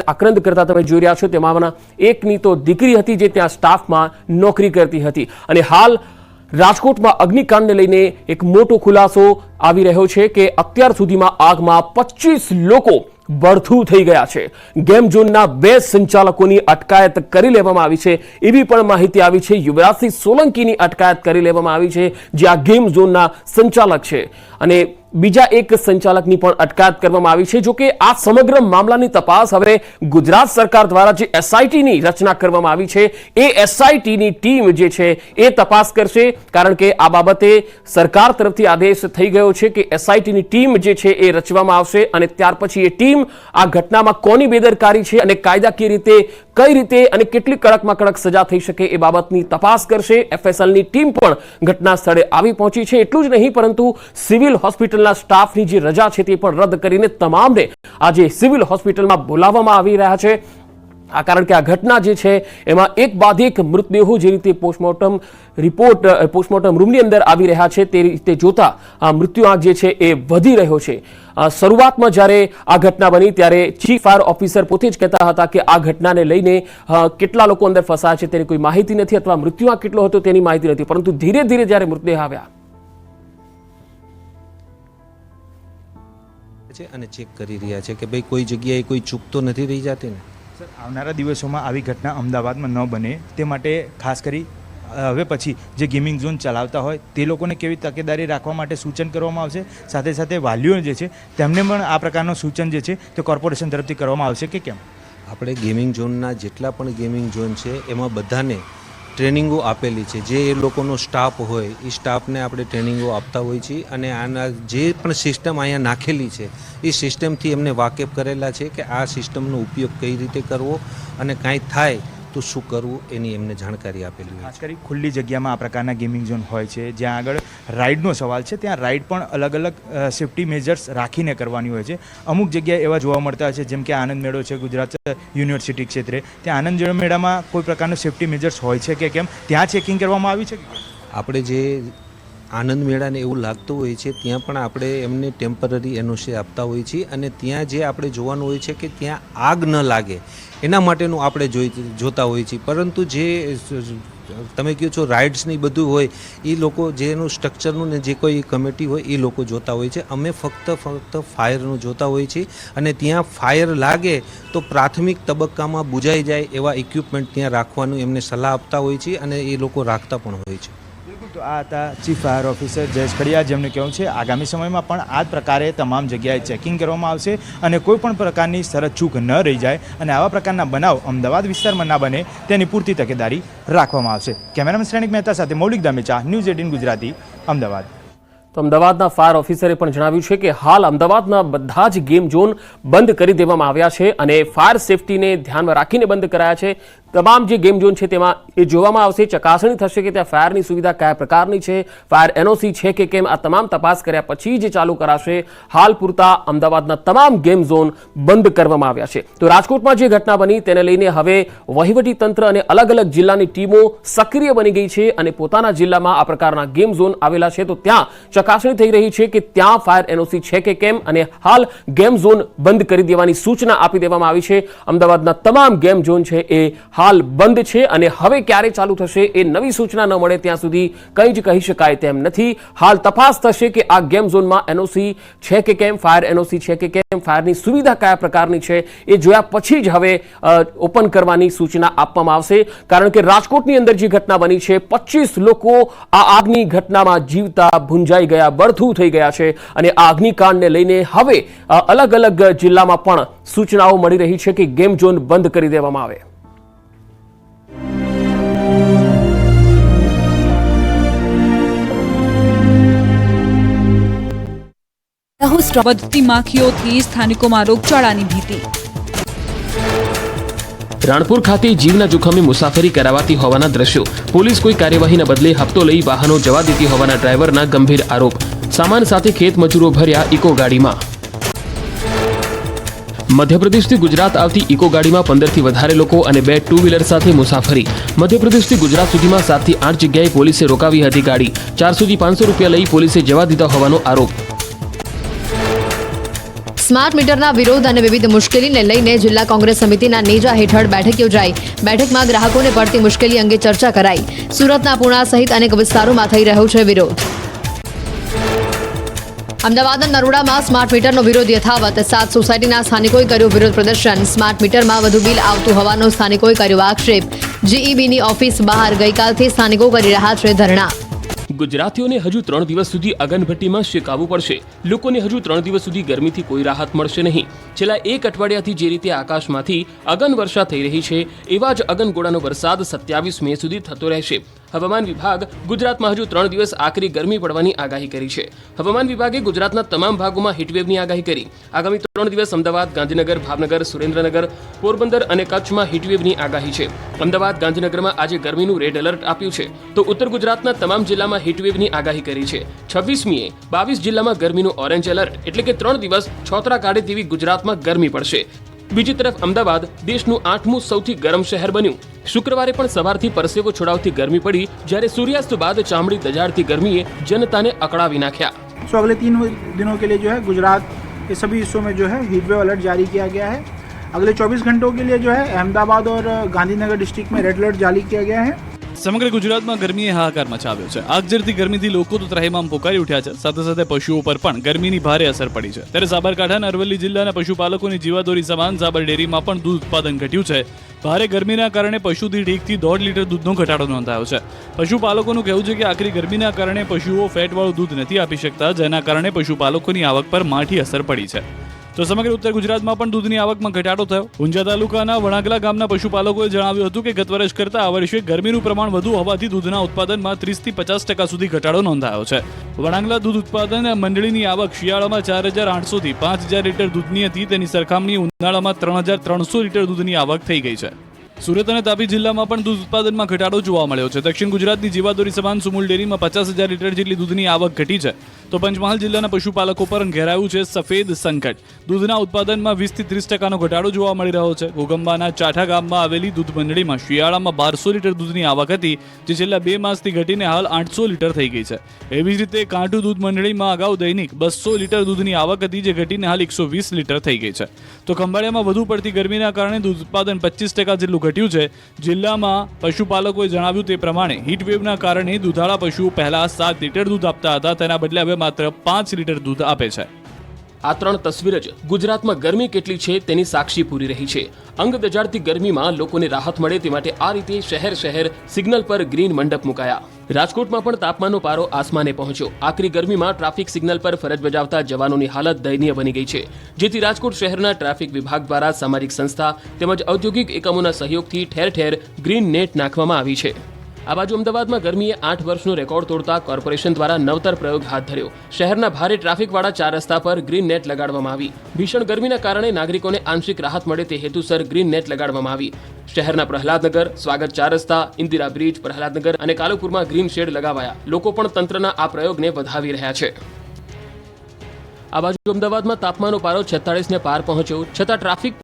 આક્રંદ કરતા તમે જોઈ રહ્યા છો તેમાંના એકની તો દીકરી હતી જે ત્યાં સ્ટાફમાં નોકરી કરતી હતી અને હાલ રાજકોટમાં અગ્નિકાંડને લઈને એક મોટો ખુલાસો આવી રહ્યો છે કે અત્યાર સુધીમાં આગમાં 25 લોકો બળથું થઈ ગયા છે। ગેમ ઝોનના 2 સંચાલકોની અટકાયત કરી લેવામાં આવી છે એવી પણ માહિતી આવી છે। યુવરાજસિંહ સોલંકીની અટકાયત કરી લેવામાં આવી છે જે આ ગેમ ઝોનના સંચાલક છે અને બીજા એક સંચાલકની પણ અટકાયત કરવામાં આવી છે। જો કે આ સમગ્ર મામલાની તપાસ હવે ગુજરાત સરકાર દ્વારા જે એસઆઈટીની રચના કરવામાં આવી છે એ એસઆઈટીની ટીમ જે છે એ તપાસ કરશે, કારણ કે આ બાબતે સરકાર તરફથી આદેશ થઈ ગયો છે કે એસઆઈટીની ટીમ જે છે એ રચવામાં આવશે અને ત્યાર પછી એ ટીમ આ ઘટનામાં કોની બેદરકારી છે અને કાયદાકીય રીતે કઈ રીતે અને કેટલી કડકમાં કડક સજા થઈ શકે એ બાબતની તપાસ કરશે। એફએસએલની ટીમ પણ ઘટના સ્થળે આવી પહોંચી છે। એટલું જ નહીં પરંતુ સિવિલ હોસ્પિટલના સ્ટાફની જે રજા છે તે પણ રદ કરીને તમામને આજે સિવિલ હોસ્પિટલમાં બોલાવવામાં આવી રહ્યા છે। આ કારણ કે આ ઘટના જે છે એમાં એક બાદ એક મૃતદેહો જે રીતે પોસ્ટમોર્ટમ રિપોર્ટ પોસ્ટમોર્ટમ રૂમની અંદર આવી રહ્યા છે તે રીતે જોતા આ મૃત્યુઆંક જે છે એ વધી રહ્યો છે। શરૂઆતમાં જ્યારે આ ઘટના બની ત્યારે ચીફ ફાયર ઓફિસર પોતે જ કહેતા હતા કે આ ઘટનાને લઈને કેટલા લોકો અંદર ફસાયા છે તેની કોઈ માહિતી નથી અથવા મૃત્યુઆંક કેટલો હતો તેની માહિતી નથી, પરંતુ ધીરે ધીરે જ્યારે મૃતદેહ આવ્યા અને ચેક કરી રહ્યા છે કે ભાઈ કોઈ જગ્યાએ કોઈ ચૂક તો નથી રહી જતી ને। સર, આવનારા દિવસોમાં આવી ઘટના અમદાવાદમાં ન બને તે માટે ખાસ કરી હવે પછી જે ગેમિંગ ઝોન ચલાવતા હોય તે લોકોને કેવી તકેદારી રાખવા માટે સૂચન કરવામાં આવશે, સાથે સાથે વાલીઓ જે છે તેમને પણ આ પ્રકારનું સૂચન જે છે તે કોર્પોરેશન તરફથી કરવામાં આવશે કે કેમ? આપણે ગેમિંગ ઝોનના જેટલા પણ ગેમિંગ ઝોન છે એમાં બધાને ટ્રેનિંગો આપેલી છે। જે એ લોકોનો સ્ટાફ હોય એ સ્ટાફને આપણે ટ્રેનિંગો આપતા હોઈએ છીએ અને આના જે પણ સિસ્ટમ અહીંયા નાખેલી છે એ સિસ્ટમથી એમને વાકેફ કરેલા છે કે આ સિસ્ટમનો ઉપયોગ કઈ રીતે કરવો અને કાંઈ થાય તો શું કરવું એની એમને જાણકારી આપેલી હોય। ખાસ કરી ખુલ્લી જગ્યામાં આ પ્રકારના ગેમિંગ ઝોન હોય છે જ્યાં આગળ રાઇડનો સવાલ છે, ત્યાં રાઇડ પણ અલગ અલગ સેફ્ટી મેજર્સ રાખીને કરવાની હોય છે। અમુક જગ્યાએ એવા જોવા મળતા હોય છે જેમ કે આનંદ મેળો છે ગુજરાત યુનિવર્સિટી ક્ષેત્રે, ત્યાં આનંદ મેળામાં કોઈ પ્રકારનું સેફ્ટી મેજર્સ હોય છે કે કેમ? ત્યાં ચેકિંગ કરવામાં આવી છે? આપણે જે આનંદ મેળાને એવું લાગતું હોય છે ત્યાં પણ આપણે એમને ટેમ્પરરી એનઓસી આપતા હોઈએ છીએ અને ત્યાં જે આપણે જોવાનું હોય છે કે ત્યાં આગ ન લાગે એના માટેનું આપણે જોતા હોઈએ છીએ। પરંતુ જે તમે કહો છો રાઇડ્સની બધું હોય એ લોકો જેનું સ્ટ્રક્ચરનું ને જે કોઈ કમિટી હોય એ લોકો જોતા હોય છે। અમે ફક્ત ફાયરનું જોતા હોઈએ છીએ અને ત્યાં ફાયર લાગે તો પ્રાથમિક તબક્કામાં બુજાઈ જાય એવા ઇક્વિપમેન્ટ ત્યાં રાખવાનું એમને સલાહ આપતા હોઈએ છીએ અને એ લોકો રાખતા પણ હોય છે। તો આ હતા chief fire officer Jayesh Khadiya, જેમને કહેવું છે આગામી સમયમાં પણ આ જ પ્રકારે તમામ જગ્યાએ ચેકિંગ કરવામાં આવશે અને કોઈ પણ પ્રકારની શરત ચૂક ન રહી જાય અને આવા પ્રકારના બનાવ અમદાવાદ વિસ્તારમાં ના બને તેની પૂરતી તકેદારી રાખવામાં આવશે। કેમેરામેન શ્રેણિક મહેતા સાથે મૌલિક દામેચા, ન્યૂઝ 18 ગુજરાતી, અમદાવાદ। તો અમદાવાદના ફાયર ઓફિસરે પણ જણાવ્યું છે કે હાલ અમદાવાદના બધા જ ગેમ ઝોન બંધ કરી દેવામાં આવ્યા છે અને ફાયર સેફટીને ધ્યાનમાં રાખીને બંધ કરાયા છે। તમામ જે ગેમ ઝોન છે તેમાં એ જોવામાં આવશે, ચકાસણી થશે કે ત્યાં ફાયરની સુવિધા કયા પ્રકારની છે, ફાયર એનઓસી છે કે કેમ, આ તમામ તપાસ કર્યા પછી જ ચાલુ કરાશે। હાલ પૂરતા અમદાવાદના તમામ ગેમ ઝોન બંધ કરવામાં આવ્યા છે। તો રાજકોટમાં જે ઘટના બની તેને લઈને હવે વહીવટી તંત્ર અને અલગ અલગ જિલ્લાની ટીમો સક્રિય બની ગઈ છે અને પોતાના જિલ્લામાં આ પ્રકારના ગેમ ઝોન આવેલા છે તો ત્યાં ચકાસણી થઈ રહી છે કે ત્યાં ફાયર એનઓસી છે કે કેમ અને હાલ ગેમ ઝોન બંધ કરી દેવાની સૂચના આપી દેવામાં આવી છે। અમદાવાદના તમામ ગેમ ઝોન છે એ હાલ બંધ છે અને હવે ક્યારે ચાલુ થશે એ નવી સૂચના ન મળે ત્યાં સુધી કંઈ જ કહી શકાય તેમ નથી। હાલ તપાસ થશે કે આ ગેમ ઝોનમાં એનઓસી છે કે કેમ, ફાયર એનઓસી છે કે કેમ, ફાયરની સુવિધા કયા પ્રકારની છે એ જોયા પછી જ હવે ઓપન કરવાની સૂચના આપવામાં આવશે। કારણ કે રાજકોટની અંદર જે ઘટના બની છે 25 લોકો આ આગની ઘટનામાં જીવતા ભૂંજાઈ ગયા, બળથું થઈ ગયા છે અને આ અગ્નિકાંડને લઈને હવે અલગ અલગ જિલ્લામાં પણ સૂચનાઓ મળી રહી છે કે ગેમ ઝોન બંધ કરી દેવામાં આવે। વધતી માખીઓથી સ્થાનિકોમાં રોગચાળાની ભીતિ। રાણપુર ખાતે જીવના જોખમે મુસાફરી કરાવાતી હોવાના દ્રશ્યો, પોલીસ કોઈ કાર્યવાહીના બદલે હપ્તો લઈ વાહનો જવા દેતી હોવાના ડ્રાઈવરના ગંભીર આરોપ। સામાન સાથે ખેત મજૂરો ભર્યા ઇકો ગાડીમાં। મધ્યપ્રદેશથી ગુજરાત આવતી ઇકો ગાડીમાં 15થી વધારે લોકો અને 2 ટુ વ્હીલર સાથે મુસાફરી। મધ્યપ્રદેશથી ગુજરાત સુધીમાં 7 થી 8 જગ્યાએ પોલીસે રોકાવી હતી ગાડી। 400 થી 500 રૂપિયા લઈ પોલીસે જવા દીધા હોવાનો આરોપ। સ્માર્ટ મીટરના વિરોધ અને વિવિધ મુશ્કેલીને લઈને જિલ્લા કોંગ્રેસ સમિતિના નેજા હેઠળ બેઠક યોજાઈ. બેઠકમાં ગ્રાહકોને પડતી મુશ્કેલી અંગે ચર્ચા કરાઈ. સુરતના પૂણા સહિત અનેક વિસ્તારોમાં થઈ રહ્યો છે વિરોધ. અમદાવાદના નરોડામાં સ્માર્ટ મીટરનો વિરોધ યથાવત. 7 સોસાયટીના સ્થાનિકોએ કર્યું વિરોધ પ્રદર્શન. સ્માર્ટ મીટરમાં વધુ બિલ આવતું હોવાનો સ્થાનિકોએ કર્યો આક્ષેપ. જીઈબીની ઓફિસ બહાર ગઈકાલથી સ્થાનિકો કરી રહ્યા છે ધરણા. ગુજરાતીઓને હજુ 3 દિવસ સુધી અગનભટ્ટીમાં શેકાવવું પડશે. લોકોને હજુ 3 દિવસ સુધી ગરમીથી કોઈ રાહત મળશે નહીં. છેલ્લા એક અઠવાડિયાથી જે રીતે આકાશમાંથી અગન વર્ષા થઈ રહી છે, એવા જ અગનગોળાનો વરસાદ 27 મે સુધી થતો રહેશે. હવામાન વિભાગ ગુજરાતમાં હજુ 3 દિવસ આકરી ગરમી પડવાની આગાહી કરી છે. હવામાન વિભાગે ગુજરાતના તમામ ભાગોમાં હીટવેવની આગાહી કરી. આગામી 3 દિવસ અમદાવાદ, ગાંધીનગર, ભાવનગર, સુરેન્દ્રનગર, પોરબંદર અને કચ્છમાં હીટવેવની આગાહી છે. અમદાવાદ, ગાંધીનગરમાં આજે ગરમીનું રેડ એલર્ટ આપ્યું છે, તો ઉત્તર ગુજરાતના તમામ જિલ્લામાં હીટવેવની આગાહી કરી છે. 26મીએ 22 જિલ્લામાં ગરમીનું ઓરેન્જ એલર્ટ, એટલે કે 3 દિવસ છોતરા કાઢે તેવી ગુજરાતમાં ગરમી પડશે. બીજી તરફ અમદાવાદ દેશનું 8મું સૌથી ગરમ શહેર બન્યું. શુક્રવારે પણ સવારથી પરસેવો છોડાવતી ગરમી પડી, જ્યારે સૂર્યાસ્ત બાદ ચામડી દજાડતી ગરમીએ જનતાને અકળાવી નાખ્યા. सो अगले 3 दिनों के लिए जो है गुजरात के सभी हिस्सों में जो है हीट वेव अलर्ट जारी किया गया है. अगले 24 घंटों के लिए जो है अहमदाबाद और गांधीनगर डिस्ट्रिक्ट में रेड अलर्ट जारी किया गया है. સમગ્ર ગુજરાતમાં ગરમીએ હાહાકાર મચાવ્યો છે. આગ ઝરતી ગરમીથી લોકો તો ત્રાહિમામ પોકારી ઉઠ્યા છે, સાથે સાથે પશુઓ પર પણ ગરમીની ભારે અસર પડી છે. ત્યારે સાબરકાંઠાના અરવલ્લી જિલ્લાના પશુપાલકોની જીવાદોરી સમાન સાબર ડેરીમાં પણ દૂધ ઉત્પાદન ઘટ્યું છે. ભારે ગરમીના કારણે પશુ દીઠ 1 થી 1.5 લીટર દૂધનો ઘટાડો નોંધાયો છે. પશુપાલકોનું કહેવું છે કે આકરી ગરમીના કારણે પશુઓ ફેટવાળું દૂધ નથી આપી શકતા, જેના કારણે પશુપાલકોની આવક પર માઠી અસર પડી છે. તો સમગ્ર ઉત્તર ગુજરાતમાં પણ દૂધની આવકમાં ઘટાડો થયો. ઊંઝા તાલુકાના વણાગલા ગામના પશુપાલકોએ જણાવ્યું હતું કે ગત વર્ષ કરતાં આ વર્ષે ગરમીનું પ્રમાણ વધુ હોવાથી દૂધના ઉત્પાદનમાં 30 થી 50% સુધી ઘટાડો નોંધાયો છે. વણાગલા દૂધ ઉત્પાદન મંડળીની આવક શિયાળામાં 4,800 થી 5,000 લીટર દૂધની હતી, તેની સરખામણી ઉનાળામાં 3,300 લીટર દૂધની આવક થઈ ગઈ છે. સુરત અને તાપી જિલ્લામાં પણ દૂધ ઉત્પાદનમાં ઘટાડો જોવા મળ્યો છે. દક્ષિણ ગુજરાતની જીવાદોરી સમાન સુમુલ ડેરીમાં 50,000 લીટર જેટલી દૂધની આવક ઘટી છે. તો પંચમહાલ જિલ્લાના પશુપાલકો પર ઘેરાયું છે સફેદ સંકટ. દૂધના ઉત્પાદનમાં 20 થી 30% ઘટાડો જોવા મળી રહ્યો છે. ઘોગંબાના ચાઠા ગામમાં આવેલી દૂધ મંડળીમાં શિયાળામાં 1200 લીટર દૂધની આવક હતી, જે છેલ્લા 2 માસથી ઘટીને હાલ 800 લીટર થઈ ગઈ છે. એવી જ રીતે કાંઠું દૂધ મંડળીમાં અગાઉ દૈનિક 200 લીટર દૂધની આવક હતી, જે ઘટીને હાલ 120 લીટર થઈ ગઈ છે. તો ખંભાળિયામાં વધુ પડતી ગરમીના કારણે દૂધ ઉત્પાદન 25% જેટલું ઘટ્યું છે. જિલ્લામાં પશુપાલકોએ જણાવ્યું તે પ્રમાણે હીટવેવના કારણે દૂધાળા પશુઓ પહેલા 7 લીટર દૂધ આપતા હતા, તેના બદલે હવે માત્ર 5 લીટર દૂધ આપે છે. આ 3 તસવીર જ ગુજરાતમાં ગરમી કેટલી છે તેની સાક્ષી પૂરી રહી છે. અંગ દજાડતી ગરમીમાં લોકોને રાહત મળે તે માટે આ રીતે શહેર સિગ્નલ પર ગ્રીન મંડપ મુકાયા. રાજકોટમાં પણ તાપમાનનો પારો આસમાને પહોંચ્યો. આકરી ગરમીમાં ટ્રાફિક સિગ્નલ પર ફરજ બજાવતા જવાનોની હાલત દયનીય બની ગઈ છે, જેથી રાજકોટ શહેરના ટ્રાફિક વિભાગ દ્વારા સામાજિક સંસ્થા તેમજ ઔદ્યોગિક એકમોના સહયોગથી ઠેર ઠેર ગ્રીન નેટ નાખવામાં આવી છે. આ બાજુ અમદાવાદમાં ગરમીએ 8 વર્ષનો રેકોર્ડ તોડતા કોર્પોરેશન દ્વારા નવતર પ્રયોગ હાથ ધર્યો. શહેરના ભારે ટ્રાફિકવાળા 4 રસ્તા પર ગ્રીન નેટ લગાડવામાં આવી. ભીષણ ગરમીના કારણે નાગરિકોને આંશિક રાહત મળે તે હેતુસર ગ્રીન નેટ લગાડવામાં આવી. શહેરના પ્રહલાદનગર, સ્વાગત 4 રસ્તા, ઇન્દિરા બ્રિજ, પ્રહલાદનગર અને કાલુપુરમાં ગ્રીન શેડ લગાવાયા. લોકો પણ તંત્રના આ પ્રયોગને વધાવી રહ્યા છે. આ બાજુ અમદાવાદમાં તાપમાનનો પારો 46 ને પાર પહોંચ્યો, છતાં ટ્રાફિક